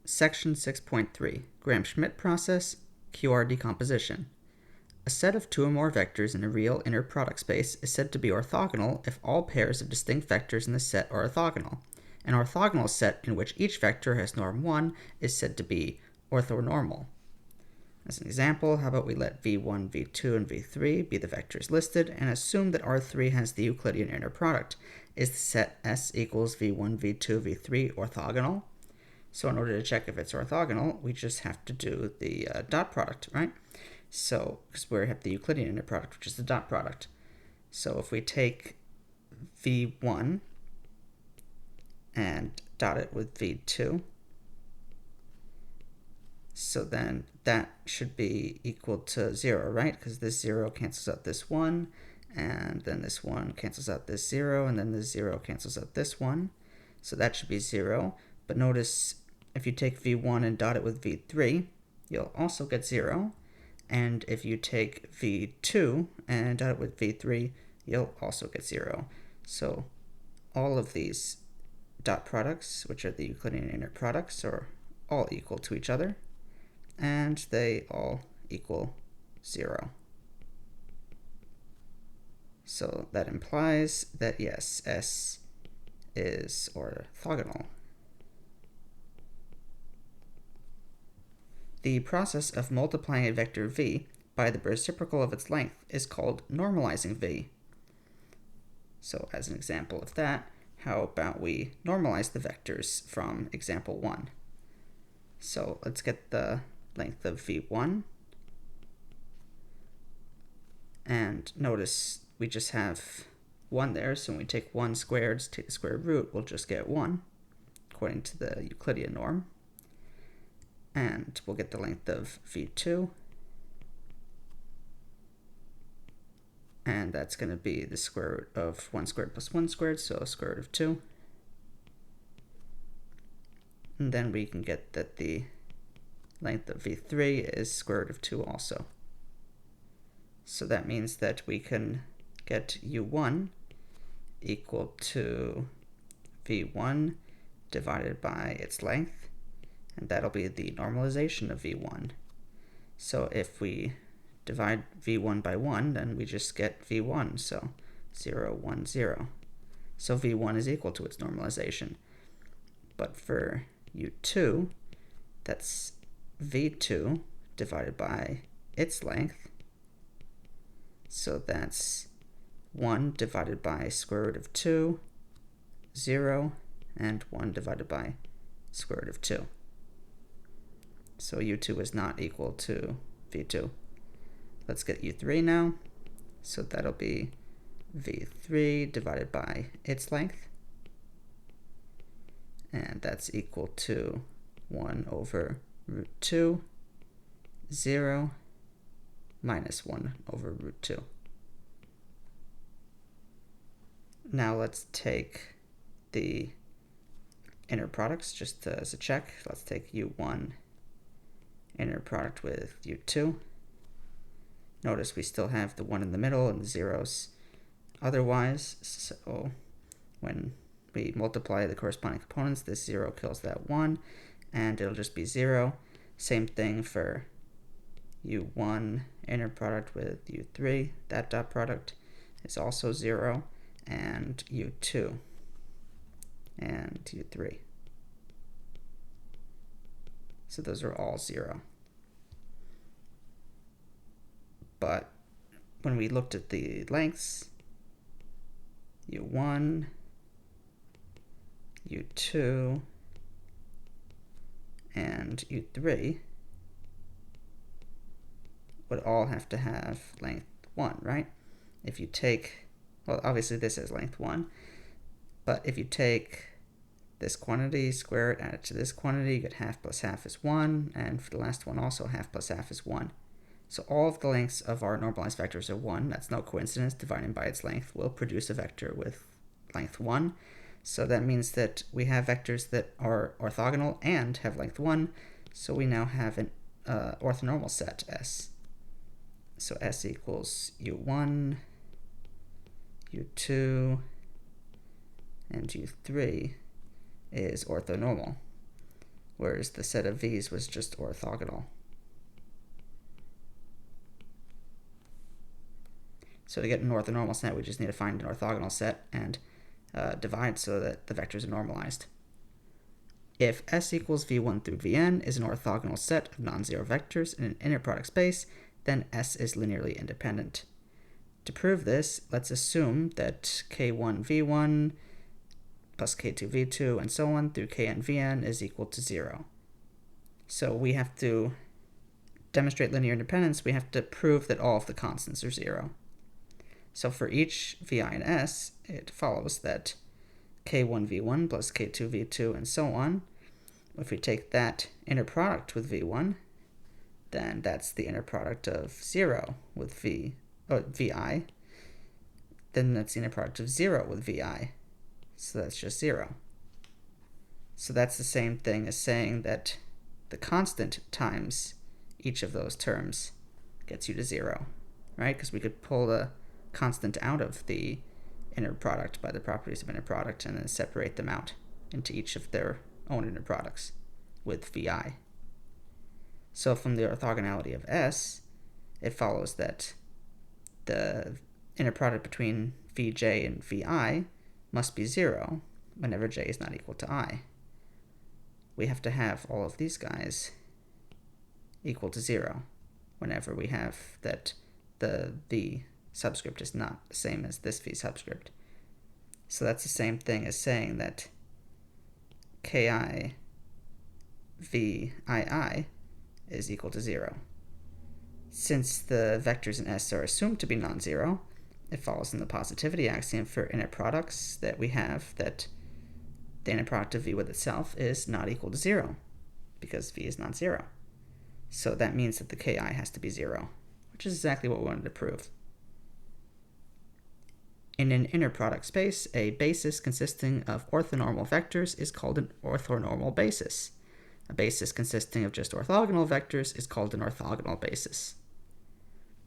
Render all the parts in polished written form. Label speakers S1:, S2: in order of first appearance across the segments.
S1: Section 6.3, Gram-Schmidt process, QR-Decomposition. A set of two or more vectors in a real inner product space is said to be orthogonal if all pairs of distinct vectors in the set are orthogonal. An orthogonal set in which each vector has norm 1 is said to be orthonormal. As an example, how about we let v1, v2, and v3 be the vectors listed and assume that R3 has the Euclidean inner product. Is the set S equals v1, v2, v3 orthogonal? So in order to check if it's orthogonal, we just have to do the dot product, right? So, because we have the Euclidean inner product, which is the dot product. So if we take v1 and dot it with v2, so then that should be equal to 0, right? Because this 0 cancels out this 1, and then this 1 cancels out this 0, and then this 0 cancels out this 1. So that should be 0. But notice if you take v1 and dot it with v3, you'll also get 0. And if you take v2 and dot it with v3, you'll also get 0. So all of these dot products, which are the Euclidean inner products, are all equal to each other, and they all equal 0. So that implies that yes, S is orthogonal. The process of multiplying a vector v by the reciprocal of its length is called normalizing v. So as an example of that, how about we normalize the vectors from example 1? So let's get the length of v1. And notice we just have 1 there, so when we take 1 squared to take the square root, we'll just get 1, according to the Euclidean norm. And we'll get the length of v2. And that's going to be the square root of 1 squared plus 1 squared, so square root of 2. And then we can get that the length of v3 is square root of 2 also. So that means that we can get u1 equal to v1 divided by its length, and that'll be the normalization of v1. So if we divide v1 by 1, then we just get v1, so 0, 1, 0. So v1 is equal to its normalization. But for u2, that's v2 divided by its length, so that's 1 divided by square root of 2, 0, and 1 divided by square root of 2. So u2 is not equal to v2. Let's get u3 now. So that'll be v3 divided by its length. And that's equal to 1 over root 2, 0, minus 1 over root 2. Now let's take the inner products just as a check. Let's take u1 inner product with u2. Notice we still have the 1 in the middle and the zeros otherwise, so when we multiply the corresponding components, this 0 kills that 1, and it'll just be 0. Same thing for u1 inner product with u3. That dot product is also 0, and u2 and u3. So those are all 0. But when we looked at the lengths, u1, u2, and u3 would all have to have length 1, right? If you take, well, obviously this is length 1, but if you take this quantity, square it, add it to this quantity, you get half plus half is 1, and for the last one also half plus half is 1. So all of the lengths of our normalized vectors are 1. That's no coincidence. Dividing by its length will produce a vector with length 1. So that means that we have vectors that are orthogonal and have length 1. So we now have an orthonormal set S. So S equals u1, u2, and u3 is orthonormal. whereas the set of v's was just orthogonal. So to get an orthonormal set, we just need to find an orthogonal set and divide so that the vectors are normalized. If S equals V1 through Vn is an orthogonal set of non-zero vectors in an inner product space, then S is linearly independent. To prove this, let's assume that K1V1 plus K2V2 and so on through KnVn is equal to 0. So we have to demonstrate linear independence, we have to prove that all of the constants are 0. So for each Vi and S, it follows that K1V1 plus K2V2 and so on, if we take that inner product with V1, then that's the inner product of 0 with Vi, then that's the inner product of 0 with Vi, so that's just 0. So that's the same thing as saying that the constant times each of those terms gets you to 0, right? Because we could pull the constant out of the inner product by the properties of inner product and then separate them out into each of their own inner products with Vi. So from the orthogonality of S, it follows that the inner product between Vj and Vi must be 0 whenever j is not equal to I. We have to have all of these guys equal to 0 whenever we have that the V subscript is not the same as this V subscript. So that's the same thing as saying that Ki Vii is equal to 0. Since the vectors in S are assumed to be non-zero, it follows in the positivity axiom for inner products that we have that the inner product of V with itself is not equal to 0, because V is not 0. So that means that the Ki has to be 0, which is exactly what we wanted to prove. In an inner product space, a basis consisting of orthonormal vectors is called an orthonormal basis. A basis consisting of just orthogonal vectors is called an orthogonal basis.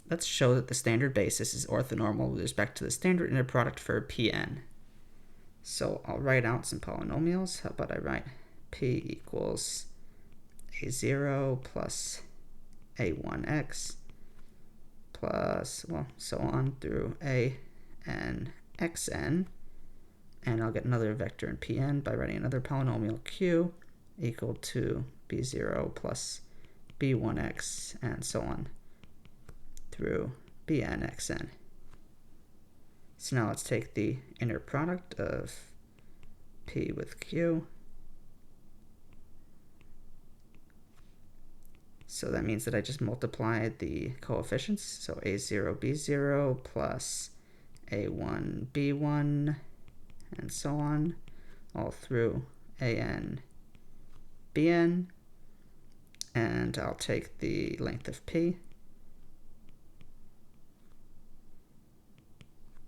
S1: Let's show that the standard basis is orthonormal with respect to the standard inner product for Pn. So I'll write out some polynomials. How about I write P equals A0 plus A1x plus, well, so on through A and xn, and I'll get another vector in Pn by writing another polynomial Q equal to B0 plus B1x and so on through Bn xn. So now let's take the inner product of P with Q. So that means that I just multiplied the coefficients, so A0 B0 plus A1 B1 and so on, all through An Bn, and I'll take the length of P.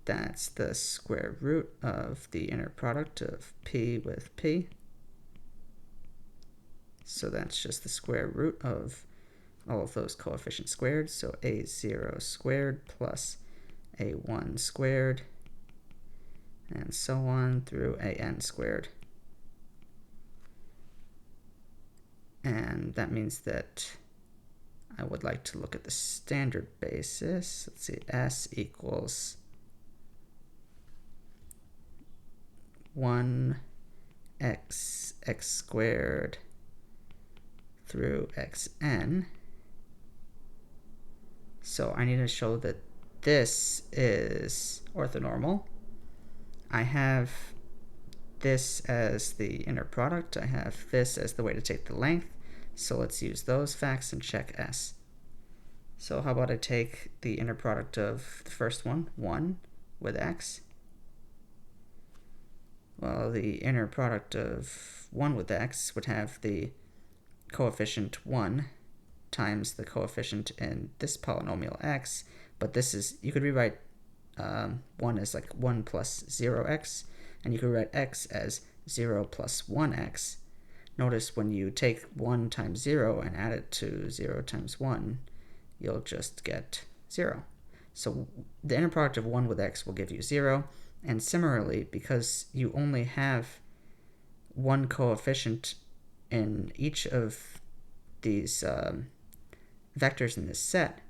S1: That's the square root of the inner product of P with P. So that's just the square root of all of those coefficients squared, so A0 squared plus A1 squared, and so on through An squared. And that means that I would like to look at the standard basis. Let's see, S equals 1x x squared through xn. So I need to show that this is orthonormal. I have this as the inner product. I have this as the way to take the length. So let's use those facts and check S. So how about I take the inner product of the first one, 1, with x. Well, the inner product of 1 with x would have the coefficient 1 times the coefficient in this polynomial x, but this is, you could rewrite 1 as like 1 plus 0x, and you could write x as 0 plus 1x. Notice when you take 1 times 0 and add it to 0 times 1, you'll just get 0. So the inner product of 1 with x will give you 0, and similarly, because you only have one coefficient in each of these vectors in this set,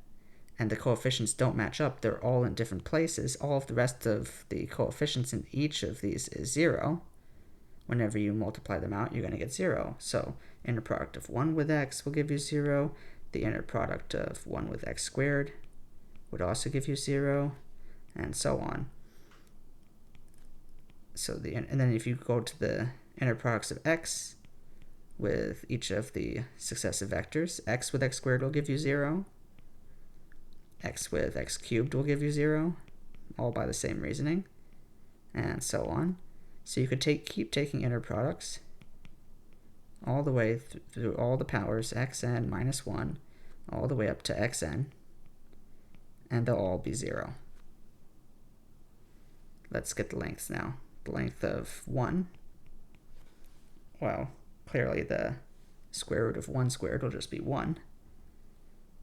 S1: and the coefficients don't match up, they're all in different places, all of the rest of the coefficients in each of these is 0. Whenever you multiply them out, you're going to get 0. So inner product of 1 with x will give you 0. The inner product of 1 with x squared would also give you 0, and so on. So and then if you go to the inner products of x with each of the successive vectors, x with x squared will give you 0. X with x cubed will give you 0, all by the same reasoning, and so on. So you could keep taking inner products all the way through all the powers, xn minus 1, all the way up to xn, and they'll all be 0. Let's get the lengths now. The length of 1, well, clearly the square root of 1 squared will just be 1.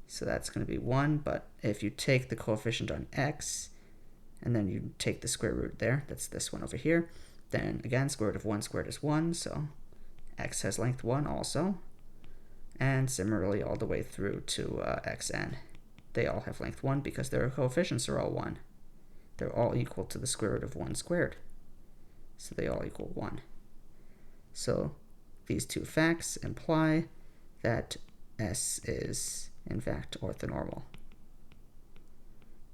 S1: So that's going to be 1, but if you take the coefficient on x, and then you take the square root there, that's this one over here, then again, square root of 1 squared is 1, so x has length 1 also. And similarly all the way through to xn. They all have length 1 because their coefficients are all 1. They're all equal to the square root of 1 squared. So they all equal 1. So these two facts imply that S is in fact orthonormal,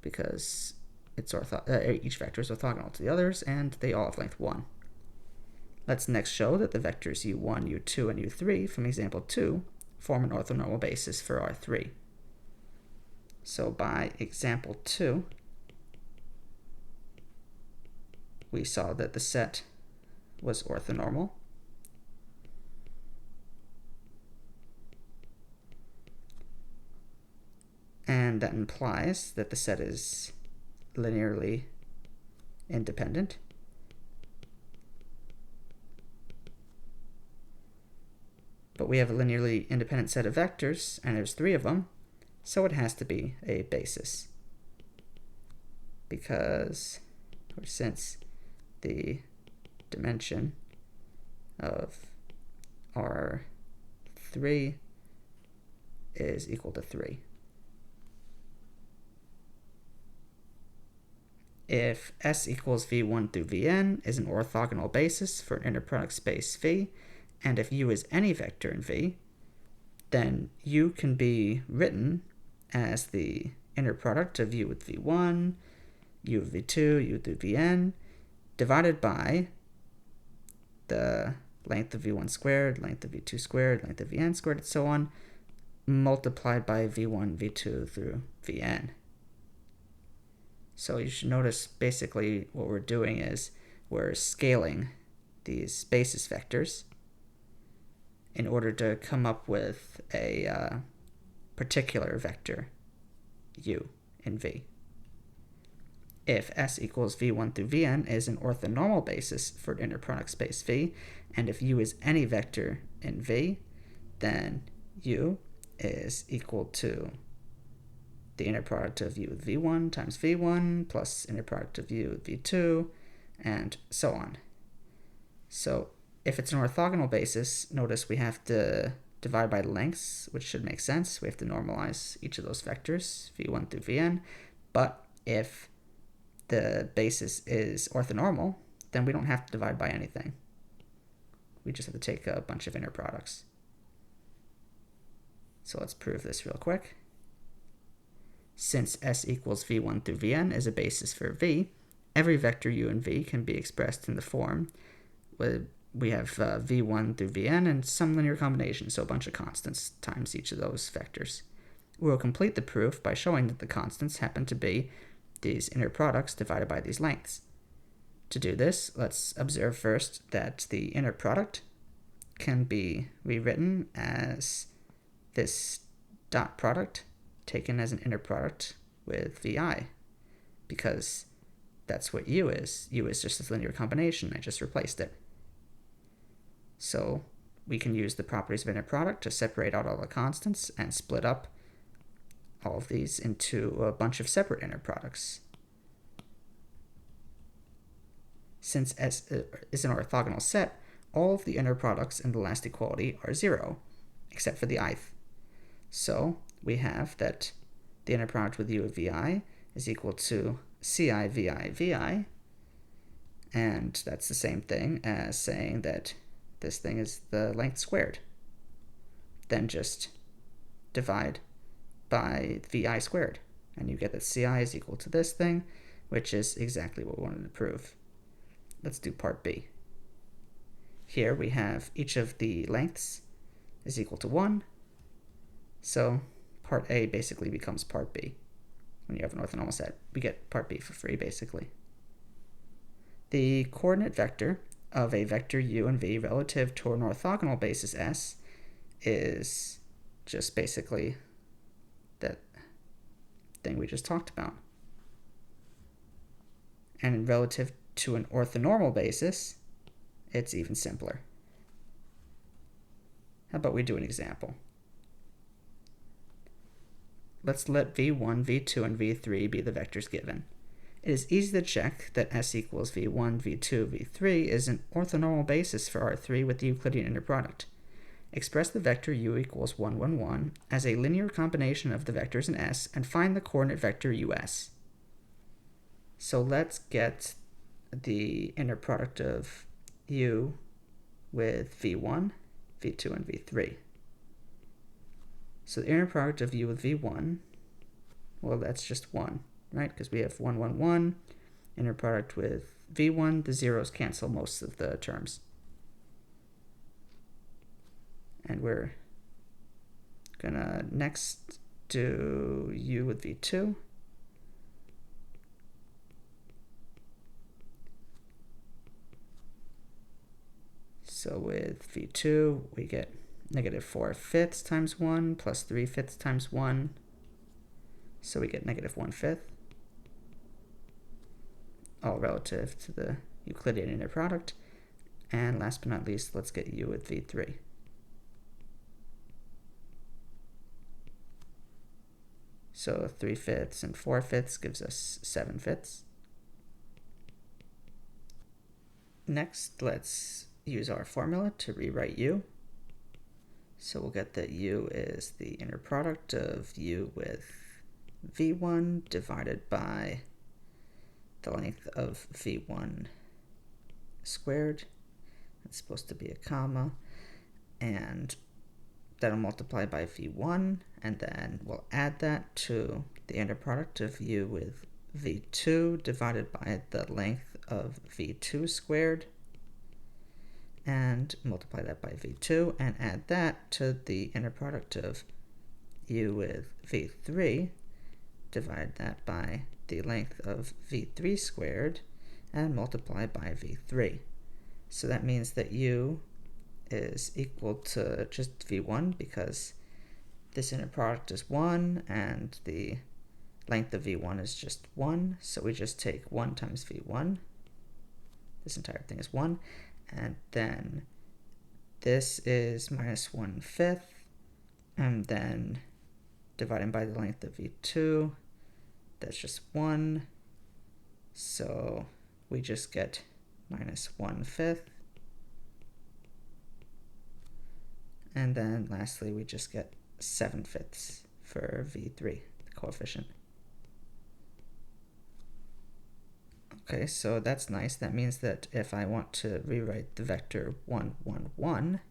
S1: because it's each vector is orthogonal to the others, and they all have length 1. Let's next show that the vectors u1, u2, and u3 from example 2 form an orthonormal basis for R3. So by example 2, we saw that the set was orthonormal. And that implies that the set is linearly independent. But we have a linearly independent set of vectors, and there's 3 of them, so it has to be a basis. Because, or since the dimension of R3 is equal to 3. If S equals V1 through Vn is an orthogonal basis for an inner product space V, and if U is any vector in V, then U can be written as the inner product of U with V1, U with V2, U through Vn, divided by the length of V1 squared, length of V2 squared, length of Vn squared, and so on, multiplied by V1, V2 through Vn. So you should notice basically what we're doing is we're scaling these basis vectors in order to come up with a particular vector u in V. If S equals V1 through Vn is an orthonormal basis for an inner product space V, and if U is any vector in V, then U is equal to the inner product of U with V1 times V1 plus inner product of U with V2, and so on. So if it's an orthogonal basis, notice we have to divide by the lengths, which should make sense. We have to normalize each of those vectors, V1 through Vn. But if the basis is orthonormal, then we don't have to divide by anything. We just have to take a bunch of inner products. So let's prove this real quick. Since S equals V1 through Vn is a basis for V, every vector u in V can be expressed in the form where we have V1 through Vn and some linear combination, so a bunch of constants times each of those vectors. We'll complete the proof by showing that the constants happen to be these inner products divided by these lengths. To do this, let's observe first that the inner product can be rewritten as this dot product taken as an inner product with Vi, because that's what U is. U is just this linear combination. I just replaced it. So we can use the properties of inner product to separate out all the constants and split up all of these into a bunch of separate inner products. Since S is an orthogonal set, all of the inner products in the last equality are 0, except for the ith. So we have that the inner product with u of vi is equal to ci vi vi, and that's the same thing as saying that this thing is the length squared. Then just divide by vi squared, and you get that ci is equal to this thing, which is exactly what we wanted to prove. Let's do part B. Here we have each of the lengths is equal to 1, so part A basically becomes part B. When you have an orthonormal set, we get part B for free, basically. The coordinate vector of a vector u and v relative to an orthogonal basis S is just basically that thing we just talked about. And relative to an orthonormal basis, it's even simpler. How about we do an example? Let's let v1, v2, and v3 be the vectors given. It is easy to check that S equals v1, v2, v3 is an orthonormal basis for R3 with the Euclidean inner product. Express the vector u equals 1, 1, 1 as a linear combination of the vectors in S and find the coordinate vector us. So let's get the inner product of u with v1, v2, and v3. So the inner product of u with v1, well, that's just 1, right? Because we have 1, 1, 1. Inner product with v1, the zeros cancel most of the terms. And we're gonna next do u with v2. So with v2, we get negative 4/5 times 1 plus 3/5 times 1. So we get negative 1/5. All relative to the Euclidean inner product. And last but not least, let's get u with v3. So 3/5 and 4/5 gives us 7/5. Next, let's use our formula to rewrite u. So we'll get that u is the inner product of u with v1 divided by the length of v1 squared. It's supposed to be a comma, and that'll multiply by v1, and then we'll add that to the inner product of u with v2 divided by the length of v2 squared, and multiply that by v2, and add that to the inner product of u with v3, divide that by the length of v3 squared, and multiply by v3. So that means that u is equal to just v1 because this inner product is 1 and the length of v1 is just 1. So we just take 1 times v1. This entire thing is 1. And then this is minus 1/5. And then dividing by the length of v2, that's just 1. So we just get minus 1/5. And then lastly, we just get 7/5 for v3, the coefficient. Okay, so that's nice. That means that if I want to rewrite the vector 1, 1, 1,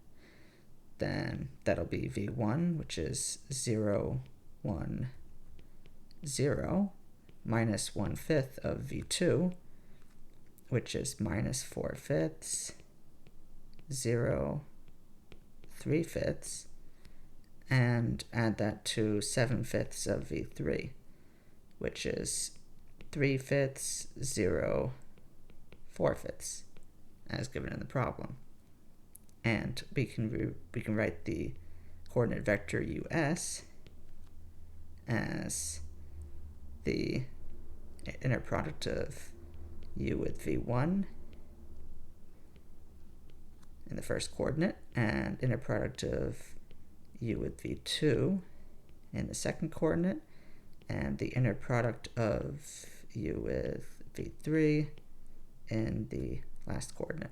S1: then that'll be v1, which is 0, 1, 0, minus 1/5 of v2, which is minus 4/5, 0, 3/5, and add that to 7/5 of v3, which is 3/5, 0, 4/5, as given in the problem. And we can write the coordinate vector us as the inner product of u with v1 in the first coordinate, and inner product of u with v2 in the second coordinate, and the inner product of u with v3 in the last coordinate.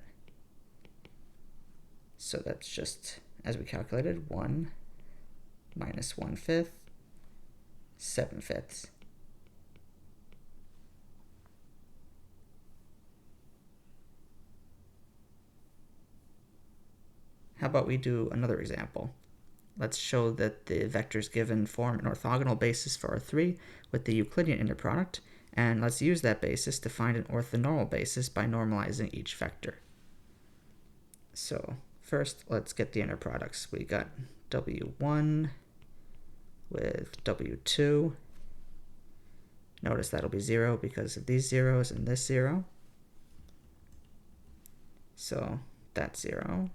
S1: So that's just, as we calculated, 1 minus 1/5, 7/5. How about we do another example? Let's show that the vectors given form an orthogonal basis for R3 with the Euclidean inner product, and let's use that basis to find an orthonormal basis by normalizing each vector. So first, let's get the inner products. We got W1 with W2. Notice that'll be 0 because of these zeros and this 0. So that's 0.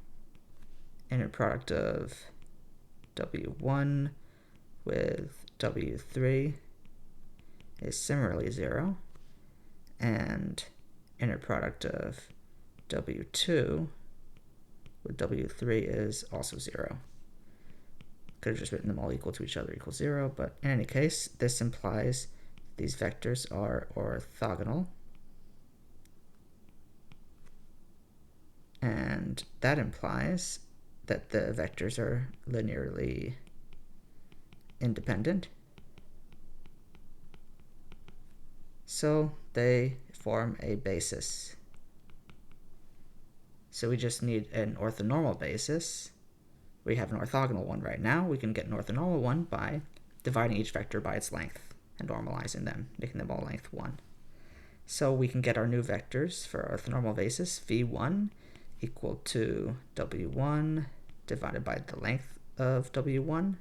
S1: Inner product of W1 with W3 is similarly 0. And inner product of W2 with W3 is also 0. Could have just written them all equal to each other equals 0, but in any case, this implies these vectors are orthogonal. And that implies that the vectors are linearly independent. So they form a basis. So we just need an orthonormal basis. We have an orthogonal one right now. We can get an orthonormal one by dividing each vector by its length and normalizing them, making them all length 1. So we can get our new vectors for our orthonormal basis, v1 equal to w1 divided by the length of w1,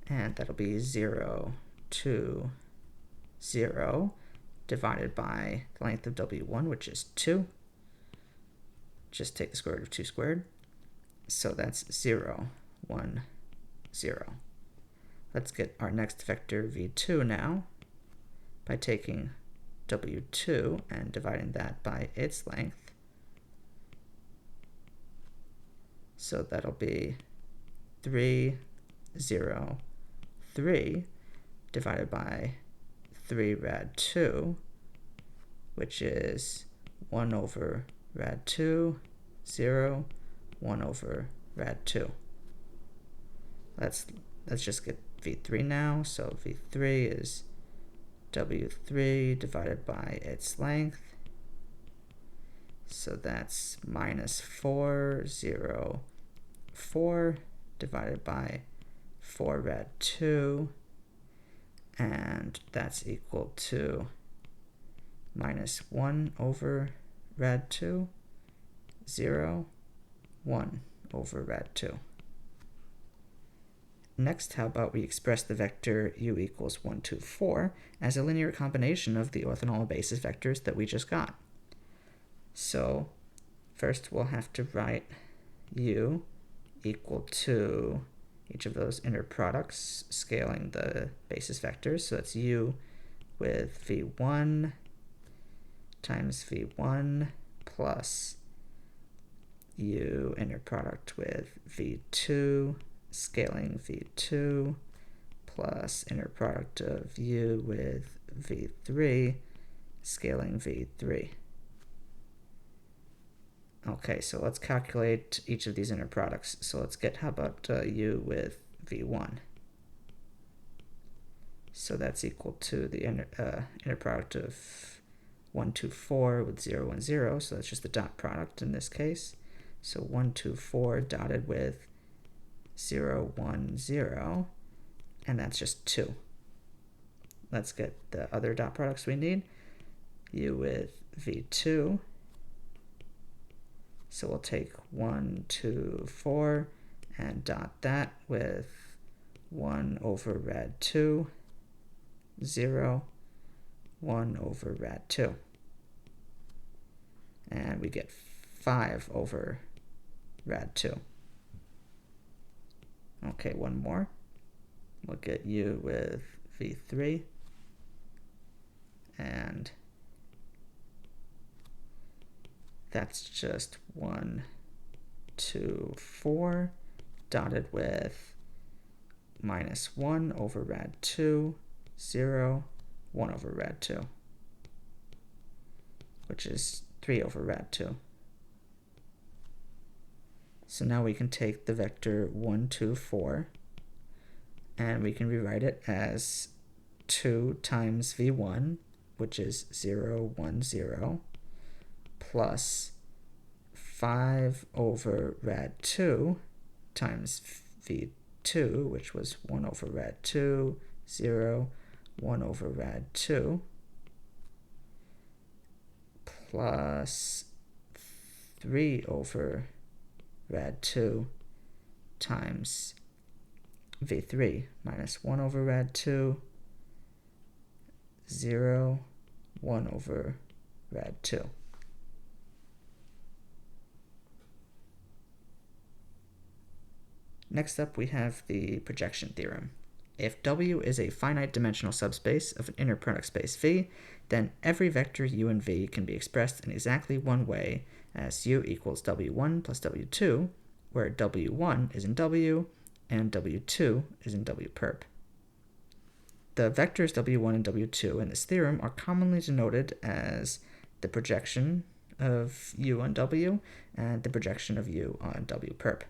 S1: and that'll be 0, 2, 0 divided by the length of w1, which is 2. Just take the square root of 2 squared. So that's 0, 1, 0. Let's get our next vector v2 now by taking w2 and dividing that by its length. So that'll be 3, 0, 3 divided by 3 rad 2, which is 1 over rad 2, 0, 1 over rad 2. Let's just get v3 now. So v3 is w3 divided by its length. So that's minus 4, 0, 4 divided by 4 rad 2. And that's equal to minus 1 over rad 2, 0, 1 over rad 2. Next, how about we express the vector u equals 1, 2, 4 as a linear combination of the orthonormal basis vectors that we just got. So first we'll have to write u equal to each of those inner products scaling the basis vectors. So that's u with v1 times v1 plus u inner product with v2 scaling v2 plus inner product of u with v3 scaling v3. Okay, so let's calculate each of these inner products. So let's get, how about u with v1? So that's equal to the inner product of 1, 2, 4 with 0, 1, 0. So that's just the dot product in this case. So 1, 2, 4 dotted with 0, 1, 0. And that's just 2. Let's get the other dot products we need. U with v2. So we'll take 1, 2, 4 and dot that with 1 over rad 2, 0, 1 over rad 2. And we get 5 over rad 2. Okay, one more. We'll get u with v3. And that's just 1, 2, 4 dotted with minus 1 over rad 2, 0, 1 over rad 2, which is 3 over rad 2. So now we can take the vector 1, 2, 4, and we can rewrite it as 2 times v1, which is 0, 1, 0, plus 5 over rad 2 times v2, which was 1 over rad 2, 0, 1 over rad 2, plus 3 over rad 2 times v3 minus 1 over rad 2, 0, 1 over rad 2. Next up, we have the projection theorem. If W is a finite dimensional subspace of an inner product space V, then every vector U and V can be expressed in exactly one way as U equals W1 plus W2, where W1 is in W and W2 is in W perp. The vectors W1 and W2 in this theorem are commonly denoted as the projection of U on W and the projection of U on W perp.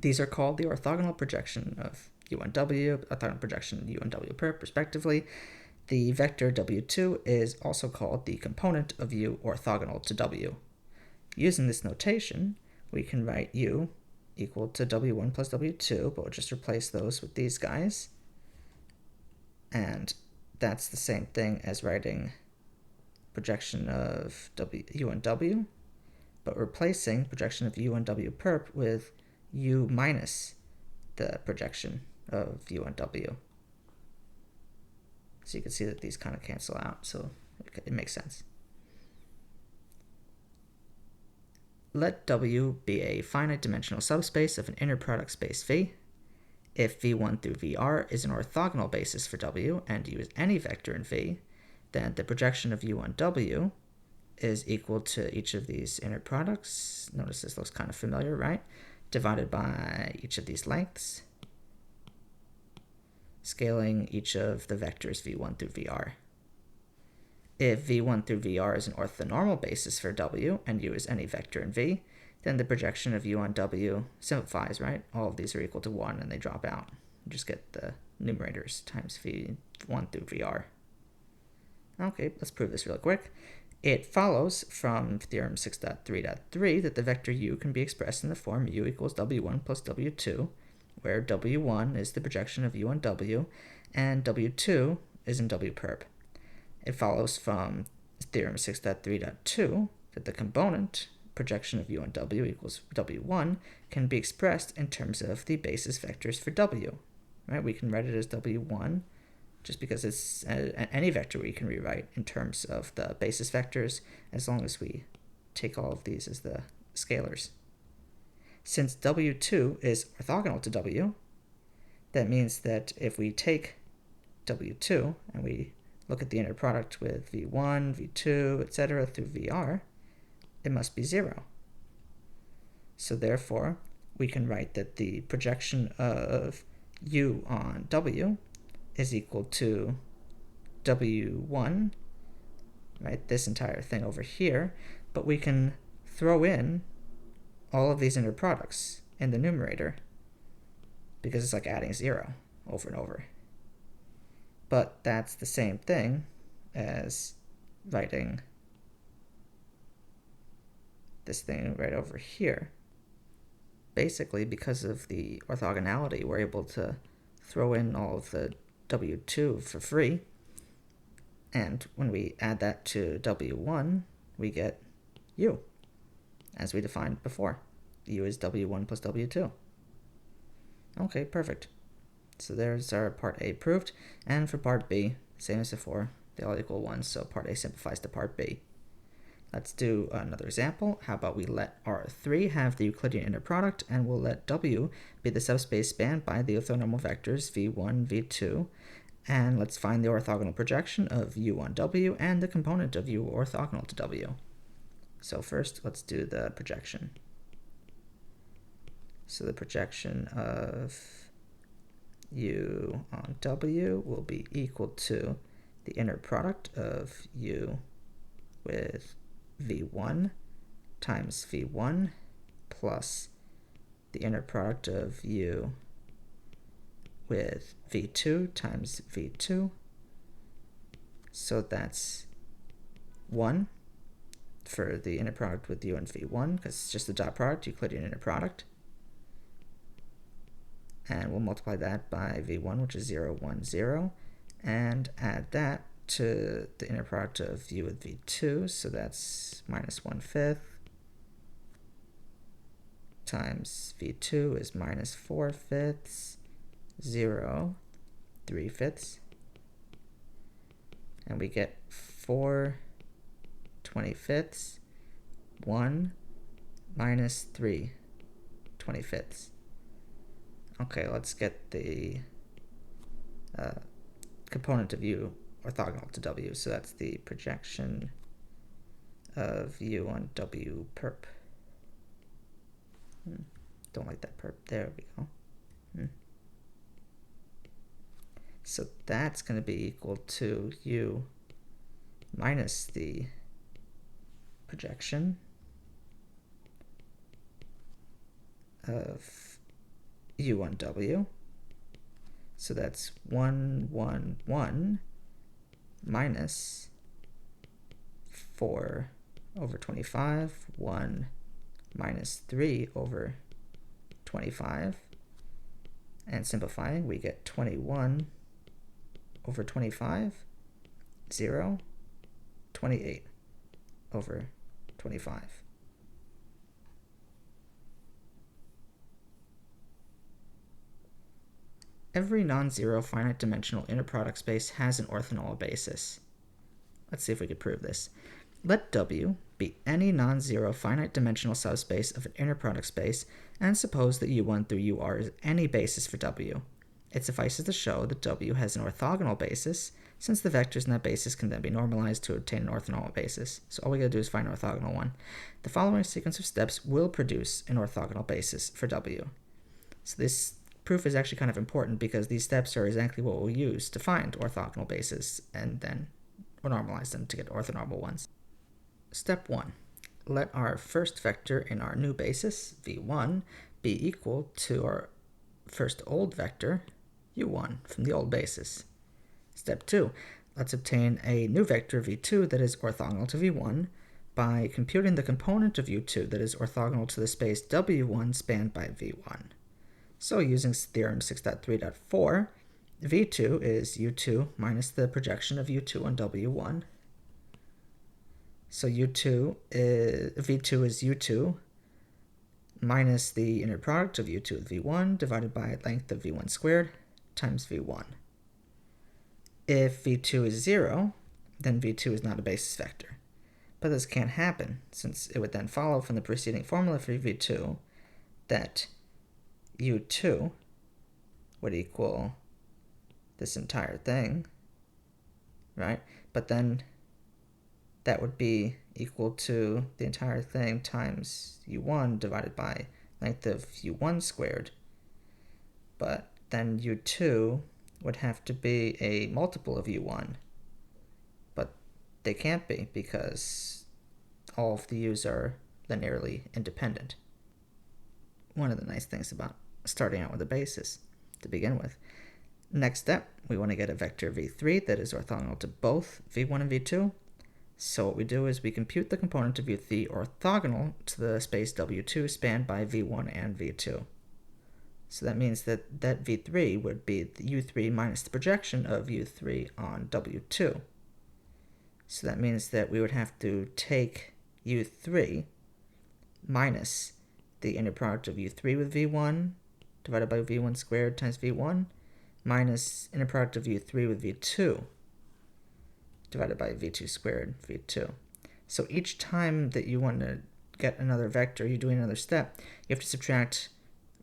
S1: These are called the orthogonal projection of U on W, orthogonal projection of U on W perp, respectively. The vector W2 is also called the component of U orthogonal to W. Using this notation, we can write U equal to W1 plus W2, but we'll just replace those with these guys. And that's the same thing as writing projection of U on W, but replacing projection of U on W perp with U minus the projection of U on W. So you can see that these kind of cancel out, so it makes sense. Let W be a finite dimensional subspace of an inner product space V. If V1 through VR is an orthogonal basis for W and U is any vector in V, then the projection of U on W is equal to each of these inner products. Notice this looks kind of familiar, right? Divided by each of these lengths, scaling each of the vectors V1 through VR. If V1 through VR is an orthonormal basis for W and U is any vector in V, then the projection of U on W simplifies, right? All of these are equal to 1 and they drop out. You just get the numerators times V1 through VR. Okay, let's prove this real quick. It follows from theorem 6.3.3 that the vector U can be expressed in the form U equals W1 plus W2, where W1 is the projection of U on W, and W2 is in W perp. It follows from theorem 6.3.2 that the component projection of U on W equals W1 can be expressed in terms of the basis vectors for W. Right? We can write it as W1 just because it's any vector we can rewrite in terms of the basis vectors as long as we take all of these as the scalars. Since W2 is orthogonal to W, that means that if we take W2 and we look at the inner product with V1, V2, etc. through VR, it must be 0. So therefore, we can write that the projection of U on W is equal to W1, right, this entire thing over here, but we can throw in all of these inner products in the numerator because it's like adding 0 over and over. But that's the same thing as writing this thing right over here. Basically, because of the orthogonality, we're able to throw in all of the W2 for free, and when we add that to W1, we get U, as we defined before. U is W1 plus W2. Okay, perfect. So there's our part A proved, and for part B, same as before, they all equal 1, so part A simplifies to part B. Let's do another example. How about we let R3 have the Euclidean inner product, and we'll let W be the subspace spanned by the orthonormal vectors V1, V2, and let's find the orthogonal projection of U on W and the component of U orthogonal to W. So first, let's do the projection. So the projection of U on W will be equal to the inner product of U with V1 times V1 plus the inner product of u with v2 times v2. So that's 1 for the inner product with u and v1, because it's just the dot product, Euclidean inner product. And we'll multiply that by v1, which is 0, 1, 0, and add that to the inner product of u with v2, so that's minus 1/5 times v2 is minus 4/5, 0, 3/5, and we get 4/25, 1 minus 3/25. Okay, let's get the component of u orthogonal to w, so that's the projection of u on w perp. Don't like that perp. There we go. So that's going to be equal to u minus the projection of u on w. So that's 1, 1, 1 minus 4 over 25, 1 minus 3 over 25. And simplifying, we get 21 over 25, 0, 28 over 25. Every non-zero finite dimensional inner product space has an orthonormal basis. Let's see if we could prove this. Let W be any non-zero finite dimensional subspace of an inner product space, and suppose that U1 through UR is any basis for W. It suffices to show that W has an orthogonal basis, since the vectors in that basis can then be normalized to obtain an orthonormal basis. So all we gotta do is find an orthogonal one. The following sequence of steps will produce an orthogonal basis for W. So this proof is actually kind of important because these steps are exactly what we'll use to find orthogonal bases and then we'll normalize them to get orthonormal ones. Step 1. Let our first vector in our new basis, v1, be equal to our first old vector, u1, from the old basis. Step 2. Let's obtain a new vector, v2, that is orthogonal to v1 by computing the component of u2 that is orthogonal to the space w1 spanned by v1. So using theorem 6.3.4, v2 is u2 minus the projection of u2 on w1. So v2 is u2 minus the inner product of u2 with v1 divided by length of v1 squared times v1. If v2 is 0, then v2 is not a basis vector. But this can't happen, since it would then follow from the preceding formula for v2 that u2 would equal this entire thing, right? But then that would be equal to the entire thing times u1 divided by length of u1 squared. But then u2 would have to be a multiple of u1. But they can't be because all of the u's are linearly independent. One of the nice things about starting out with a basis to begin with. Next step, we want to get a vector v3 that is orthogonal to both v1 and v2. So what we do is we compute the component of u3 orthogonal to the space w2 spanned by v1 and v2. So that means that v3 would be the u3 minus the projection of u3 on w2. So that means that we would have to take u3 minus the inner product of u3 with v1 divided by v1 squared times v1 minus inner product of u3 with v2 divided by v2 squared v2. So each time that you want to get another vector, you're doing another step, you have to subtract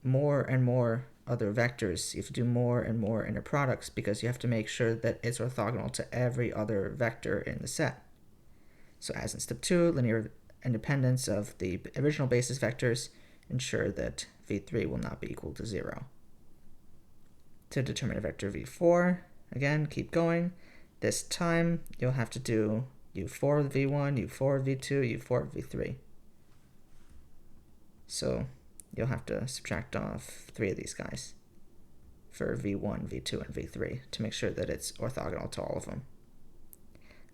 S1: more and more other vectors. You have to do more and more inner products because you have to make sure that it's orthogonal to every other vector in the set. So as in step 2, linear independence of the original basis vectors ensure that v3 will not be equal to 0. To determine a vector v4, again, keep going. This time, you'll have to do u4 with v1, u4 with v2, u4 with v3. So you'll have to subtract off 3 of these guys for v1, v2, and v3 to make sure that it's orthogonal to all of them.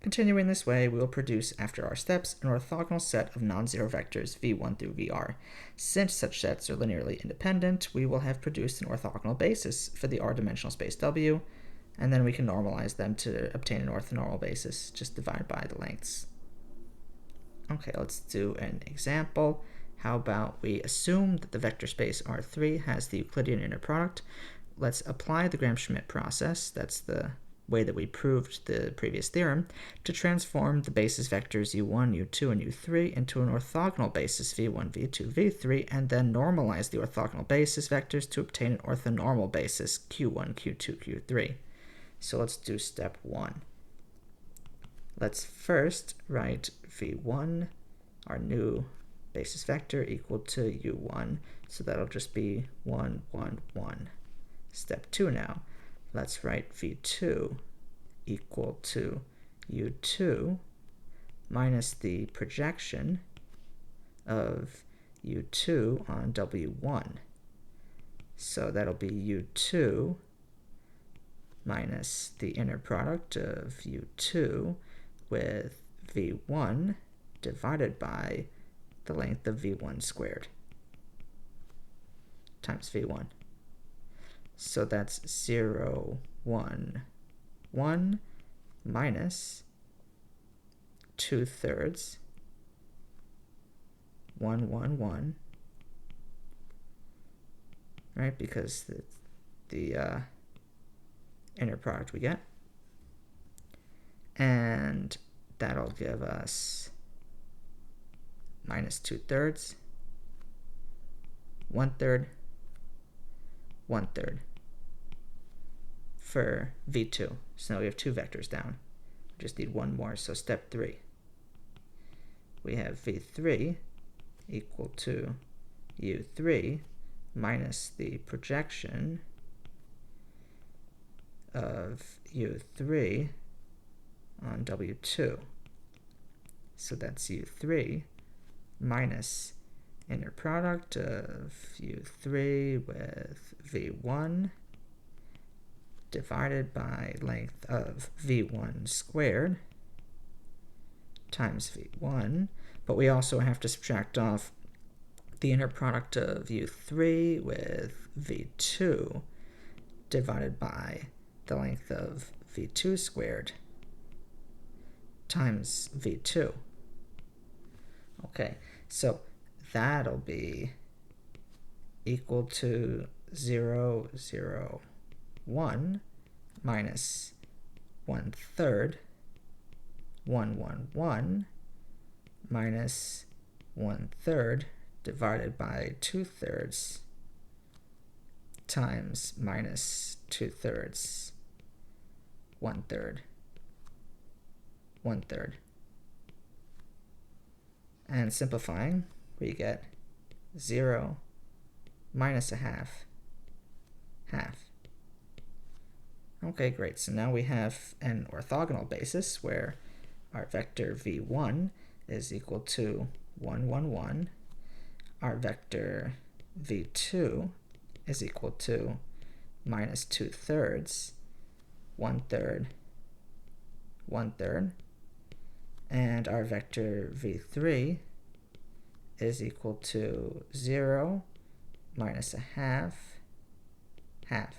S1: Continuing this way, we will produce, after our steps, an orthogonal set of non-zero vectors v1 through vr. Since such sets are linearly independent, we will have produced an orthogonal basis for the r-dimensional space W, and then we can normalize them to obtain an orthonormal basis, just divide by the lengths. Okay, let's do an example. How about we assume that the vector space R3 has the Euclidean inner product. Let's apply the Gram-Schmidt process, that's the way that we proved the previous theorem, to transform the basis vectors u1, u2, and u3 into an orthogonal basis v1, v2, v3, and then normalize the orthogonal basis vectors to obtain an orthonormal basis q1, q2, q3. So let's do step 1. Let's first write v1, our new basis vector, equal to u1, so that'll just be 1, 1, 1. Step 2 now. Let's write v2 equal to u2 minus the projection of u2 on w1. So that'll be u2 minus the inner product of u2 with v1 divided by the length of v1 squared times v1. So that's 0, 1, 1 minus 2/3, 1, 1, 1, right? Because the inner product we get. And that'll give us minus 2/3, 1/3, 1/3 for v2. So now we have 2 vectors down. We just need 1 more, so step 3. We have v3 equal to u3 minus the projection of u3 on w2. So that's u3 minus inner product of u3 with v1 divided by length of v1 squared times v1, but we also have to subtract off the inner product of u3 with v2 divided by the length of v2 squared times v2. Okay, so that'll be equal to 0, 0, 1 minus 1/3, 1, 1, 1 minus 1/3 divided by 2/3 times minus 2/3, 1/3, 1/3. And simplifying, we get 0 minus a half, half. Okay, great. So now we have an orthogonal basis where our vector v1 is equal to 1, 1, 1. Our vector v2 is equal to minus 2/3, 1/3, 1/3. And our vector v3 is equal to 0 minus a half, half.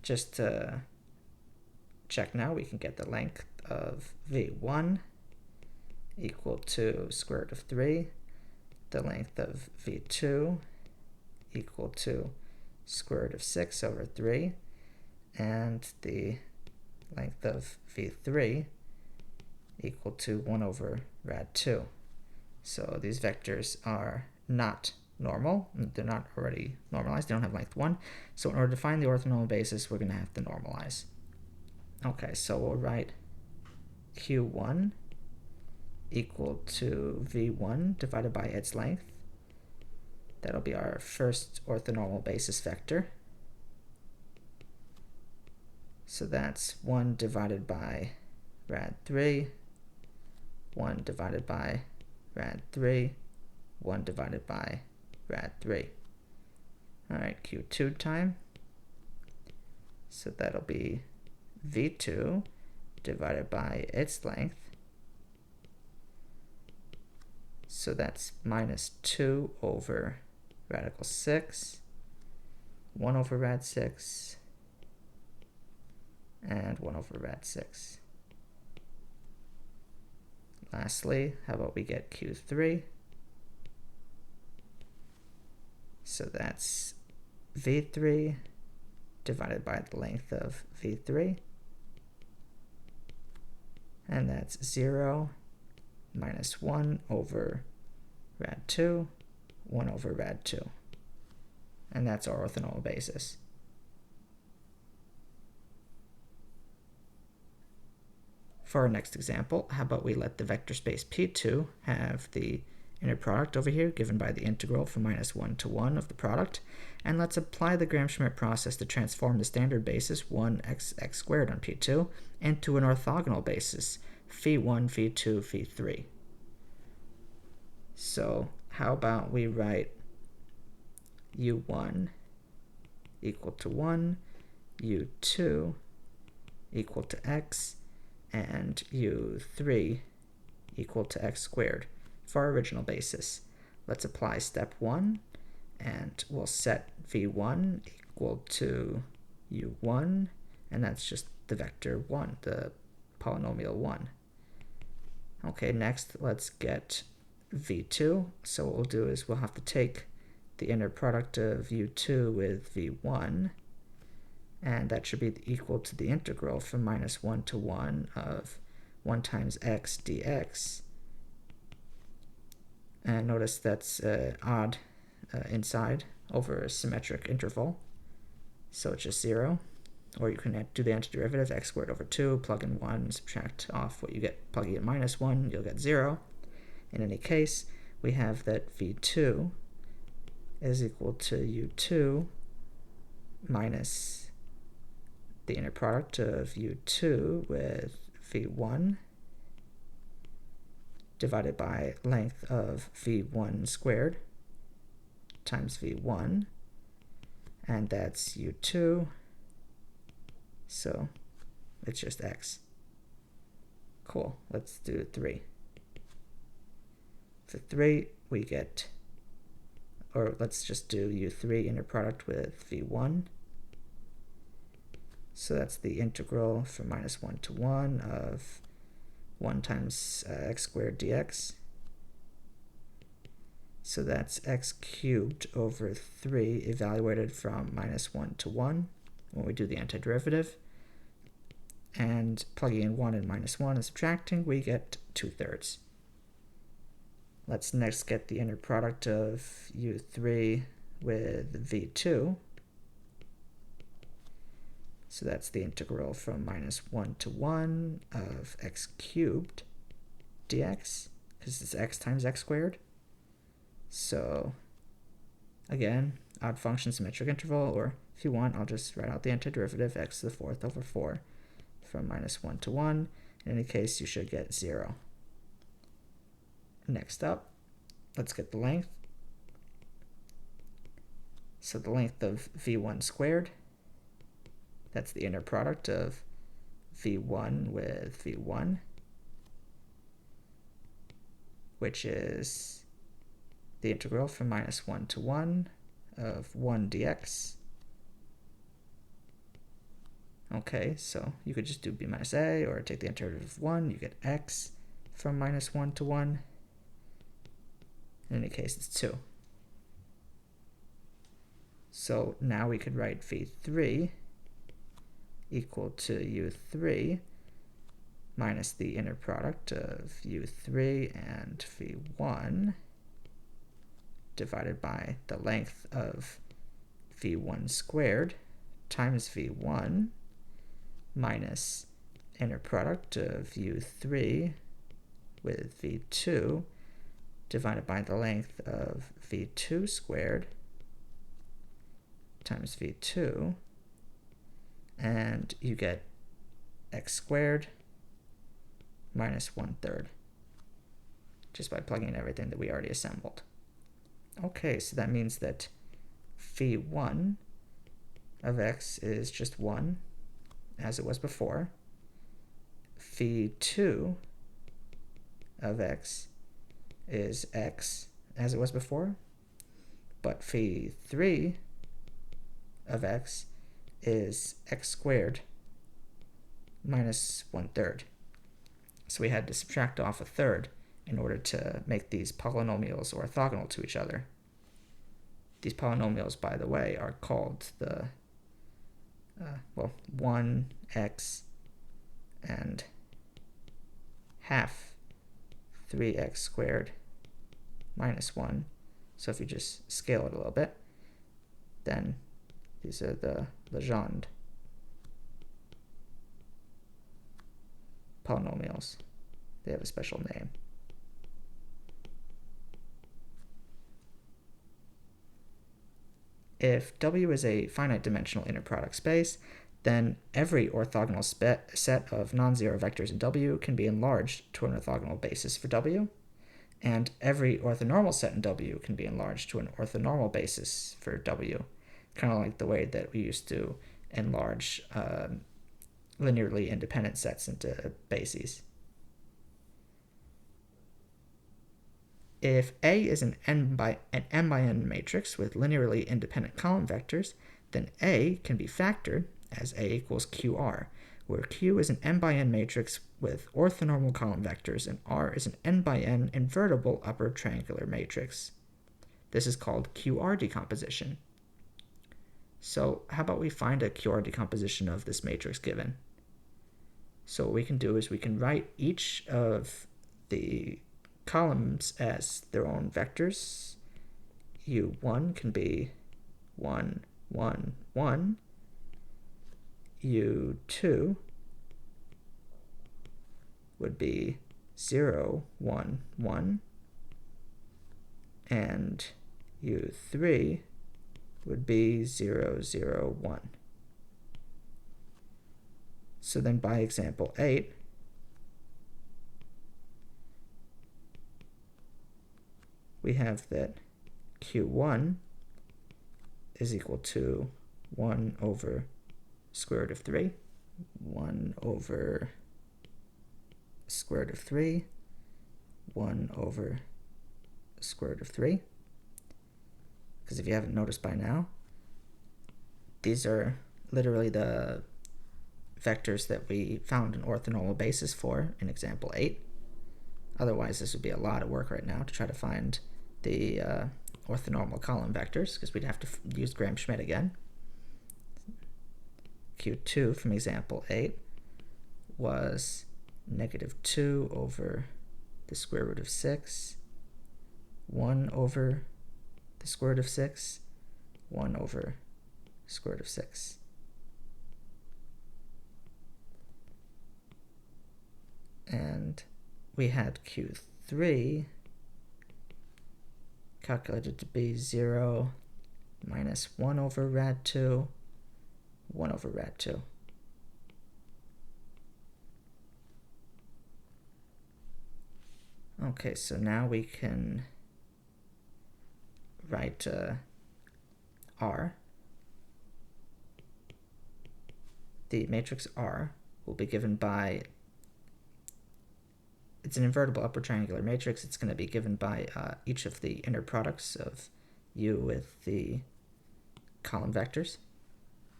S1: Just to check now, we can get the length of v1 equal to square root of 3, the length of v2 equal to square root of 6 over 3, and the length of v3 equal to 1 over rad 2. So these vectors are not normal. They're not already normalized. They don't have length 1. So in order to find the orthonormal basis, we're going to have to normalize. Okay, so we'll write q1 equal to v1 divided by its length. That'll be our first orthonormal basis vector. So that's 1 divided by rad 3, 1 divided by rad 3, 1 divided by rad 3. All right, Q2 time. So that'll be V2 divided by its length. So that's minus 2 over radical 6, 1 over rad 6, and 1 over rad 6. Lastly, how about we get Q3? So that's V3 divided by the length of V3. And that's 0 minus 1 over rad 2, 1 over rad 2. And that's our orthogonal basis. For our next example, how about we let the vector space P2 have the inner product over here given by the integral from minus 1 to 1 of the product, and let's apply the Gram-Schmidt process to transform the standard basis 1x squared on P2 into an orthogonal basis phi1, phi2, phi3. So how about we write u1 equal to 1, u2 equal to x, and u3 equal to x squared for our original basis. Let's apply step 1, and we'll set v1 equal to u1, and that's just the vector 1, the polynomial 1. Okay, next let's get v2. So what we'll do is we'll have to take the inner product of u2 with v1, and that should be equal to the integral from minus 1 to 1 of 1 times x dx. And notice that's odd inside over a symmetric interval, so it's just 0. Or you can do the antiderivative, x squared over 2, plug in 1, subtract off what you get, plugging in minus 1, you'll get 0. In any case, we have that v2 is equal to u2 minus the inner product of u2 with v1 divided by length of v1 squared times v1, and that's u2, so it's just x. Cool, let's do 3. For 3, we get, or let's just do u3 inner product with v1. So that's the integral from minus 1 to 1 of 1 times x squared dx. So that's x cubed over 3 evaluated from minus 1 to 1 when we do the antiderivative. And plugging in 1 and minus 1 and subtracting, we get 2/3. Let's next get the inner product of u3 with v2. So that's the integral from minus 1 to 1 of x cubed dx, because it's x times x squared. So again, odd function symmetric interval, or if you want, I'll just write out the antiderivative, x to the 4th over 4 from minus 1 to 1. In any case, you should get 0. Next up, let's get the length. So the length of v1 squared, that's the inner product of v1 with v1, which is the integral from minus 1 to 1 of 1 dx. Okay, so you could just do b minus a, or take the antiderivative of 1, you get x from minus 1 to 1. In any case, it's 2. So now we could write v3 equal to u3 minus the inner product of u3 and v1 divided by the length of v1 squared times v1 minus inner product of u3 with v2 divided by the length of v2 squared times v2, and you get x squared minus 1/3 just by plugging in everything that we already assembled. Okay, so that means that phi1 of x is just 1, as it was before. Phi2 of x is x, as it was before. But phi3 of x is x squared minus 1/3. So we had to subtract off a third in order to make these polynomials orthogonal to each other. These polynomials, by the way, are called the, 1x and half 3x squared minus 1. So if you just scale it a little bit, then these are the Legendre polynomials. They have a special name. If W is a finite dimensional inner product space, then every orthogonal set of non-zero vectors in W can be enlarged to an orthogonal basis for W, and every orthonormal set in W can be enlarged to an orthonormal basis for W, kind of like the way that we used to enlarge linearly independent sets into bases. If A is an m by n matrix with linearly independent column vectors, then A can be factored as A equals QR, where Q is an m by n matrix with orthonormal column vectors and R is an n by n invertible upper triangular matrix. This is called QR decomposition. So how about we find a QR decomposition of this matrix given? So what we can do is we can write each of the columns as their own vectors. U1 can be 1, 1, 1. U2 would be 0, 1, 1. And U3 would be 0, 0, 1. So then by example 8, we have that Q1 is equal to 1 over square root of 3, 1 over square root of 3, 1 over square root of 3. Because if you haven't noticed by now, these are literally the vectors that we found an orthonormal basis for in example 8. Otherwise, this would be a lot of work right now to try to find the orthonormal column vectors, because we'd have to use Gram-Schmidt again. Q2 from example 8 was -2 over the square root of 6, 1 over the square root of 6, 1 over square root of 6. And we had Q3 calculated to be 0 minus 1 over rad 2, 1 over rad 2. Okay, so now we can write R. The matrix R will be given by, it's an invertible upper triangular matrix. It's going to be given by each of the inner products of U with the column vectors.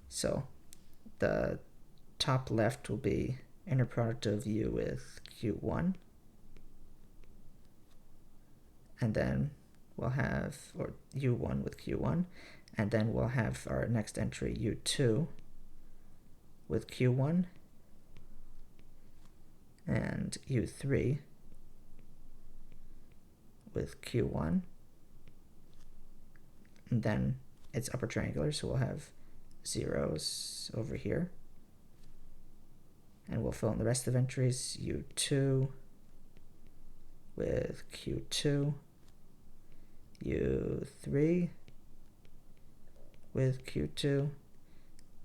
S1: So the top left will be inner product of U with Q1. And then we'll have, or U1 with Q1. And then we'll have our next entry U2 with Q1. And U3 with Q1. And then it's upper triangular, so we'll have zeros over here. And we'll fill in the rest of entries, U2 with Q2, U3 with Q2,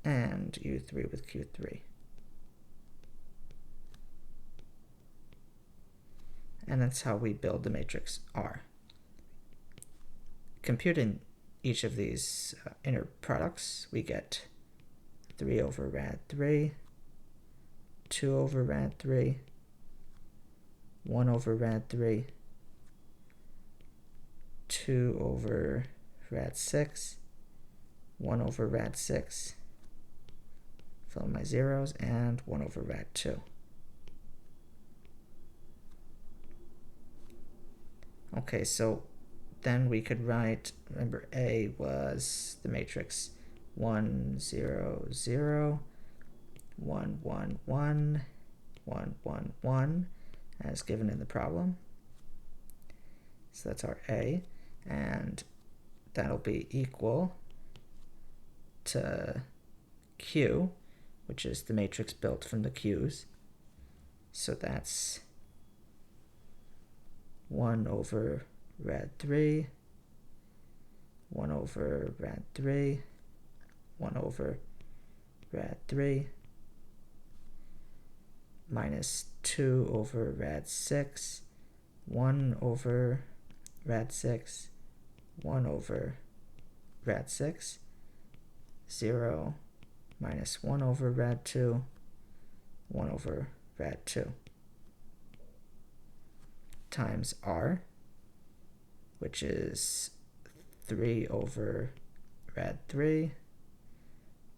S1: and U3 with Q3. And that's how we build the matrix R. computing each of these inner products, we get 3 over rad 3, 2 over rad 3, 1 over rad 3, 2 over rad 6, 1 over rad 6, fill in my zeros, and 1 over rad 2. Okay, so then we could write, remember A was the matrix 1, 0, 0, 1, 1, 1, 1, 1, 1, as given in the problem. So that's our A, and that'll be equal to Q, which is the matrix built from the Q's. So that's 1 over rad 3, 1 over rad 3, 1 over rad 3, minus 2 over rad 6, 1 over rad 6, 1 over rad 6, 0, minus 1 over rad 2, 1 over rad 2, times R, which is 3 over rad 3,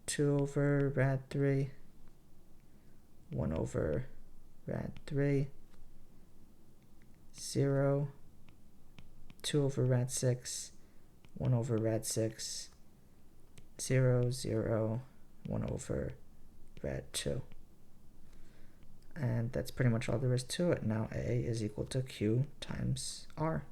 S1: 2 over rad 3, 1 over rad 3, 0, 2 over rad 6, 1 over rad 6, 0, 0, 1 over rad 2. And that's pretty much all there is to it. Now A is equal to Q times R.